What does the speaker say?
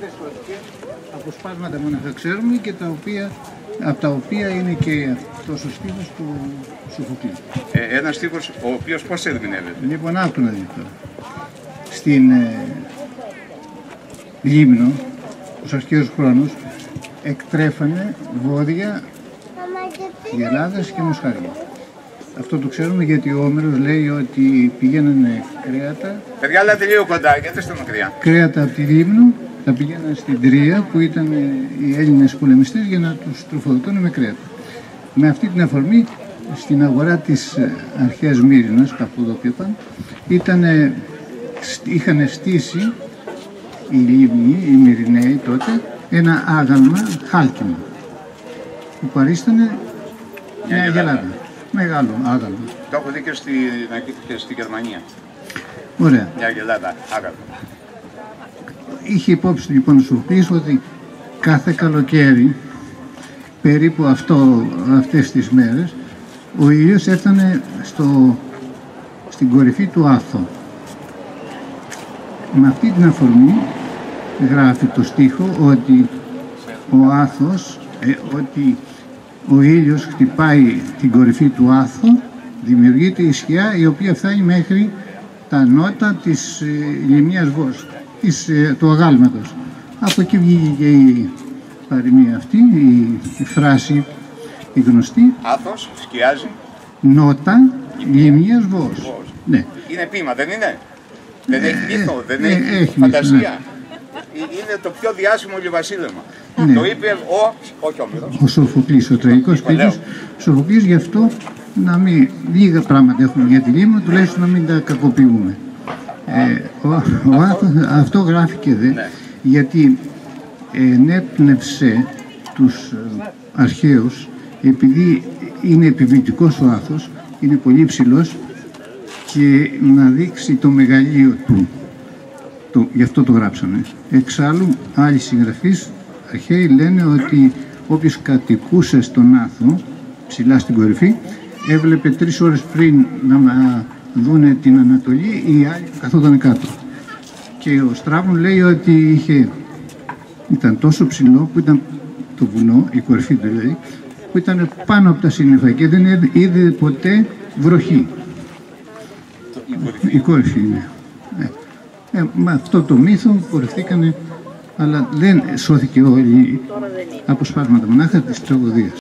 δεν σώθηκε. Αποσπάσματα μόναχα ξέρουμε και από τα οποία είναι και αυτός ο στίχος του Σοφοκλή. Ένας στίχος ο οποίος πώς ερμηνεύεται? Λοιπόν, άκου να δεις τώρα. Στην Λίμνο, στους αρχαίους χρόνους, εκτρέφανε βόδια γελάδας και μοσχάρια. Αυτό το ξέρουμε γιατί ο Όμηρος λέει ότι πηγαίνανε κρέατα. Παιδιά, λέτε λίγο κοντά, γιατί είστε μακριά. Κρέατα από τη Λίμνο, τα πηγαίνανε στην Τρία που ήταν οι Έλληνες πολεμιστές για να τους τροφοδοτούν με κρέατα. Με αυτή την αφορμή, στην αγορά της αρχαίας Μύρινας, κάπου εδώ πιο πάνω, είχαν στήσει οι Λίμνοι, οι Μυριναίοι τότε, ένα άγαλμα χάλκινο που παρίστανε μια γελάδα. Μεγάλο άγαλμα. Το έχω δει και στη Γερμανία. Ωραία. Μια γελάδα, άγαλμα. Είχε υπόψη λοιπόν ο Σοφοκλής ότι κάθε καλοκαίρι, περίπου αυτές τις μέρες, ο ήλιος έφτανε στην κορυφή του Άθο. Με αυτή την αφορμή γράφει το στίχο ότι ο Άθος, ότι ο ήλιος χτυπάει την κορυφή του Άθο, δημιουργείται η σκιά η οποία φτάνει μέχρι τα νότα της λιμνίας Βος, του αγάλματος. Από εκεί βγήκε και η παροιμία αυτή, η φράση η γνωστή. Άθος, σκιάζει. Νότα λιμνίας Βος. Ναι. Είναι ποίημα, δεν είναι? Δεν έχει μύθο, δεν έχει φαντασία. Ναι. Είναι το πιο διάσημο λιβασίλεμα. Ναι. Το είπε όχι ο Σοφοκλής, ο τραγικός ποιητής Σοφοκλής, γι' αυτό να μην, λίγα πράγματα έχουμε για τη Λίμνο, τουλάχιστον να μην τα κακοποιούμε. Αυτό γράφηκε γιατί ενέπνευσε τους αρχαίους, επειδή είναι επιβλητικός ο Άθος, είναι πολύ ψηλός και να δείξει το μεγαλείο του. Γι' αυτό το γράψανε. Εξάλλου, άλλοι συγγραφείς αρχαίοι λένε ότι όποιος κατοικούσε στον Άθο, ψηλά στην κορυφή, έβλεπε 3 ώρες πριν να δούνε την Ανατολή, οι άλλοι καθόταν κάτω. Και ο Στράβων λέει ότι ήταν τόσο ψηλό που ήταν το βουνό, η κορυφή του δηλαδή, που ήταν πάνω από τα σύννεφα και δεν είδε ποτέ βροχή. Η κορυφή είναι. Με αυτό το μύθο πορευθήκανε, αλλά δεν σώθηκε όλη αποσπάσματα μονάχα της τραγωδίας.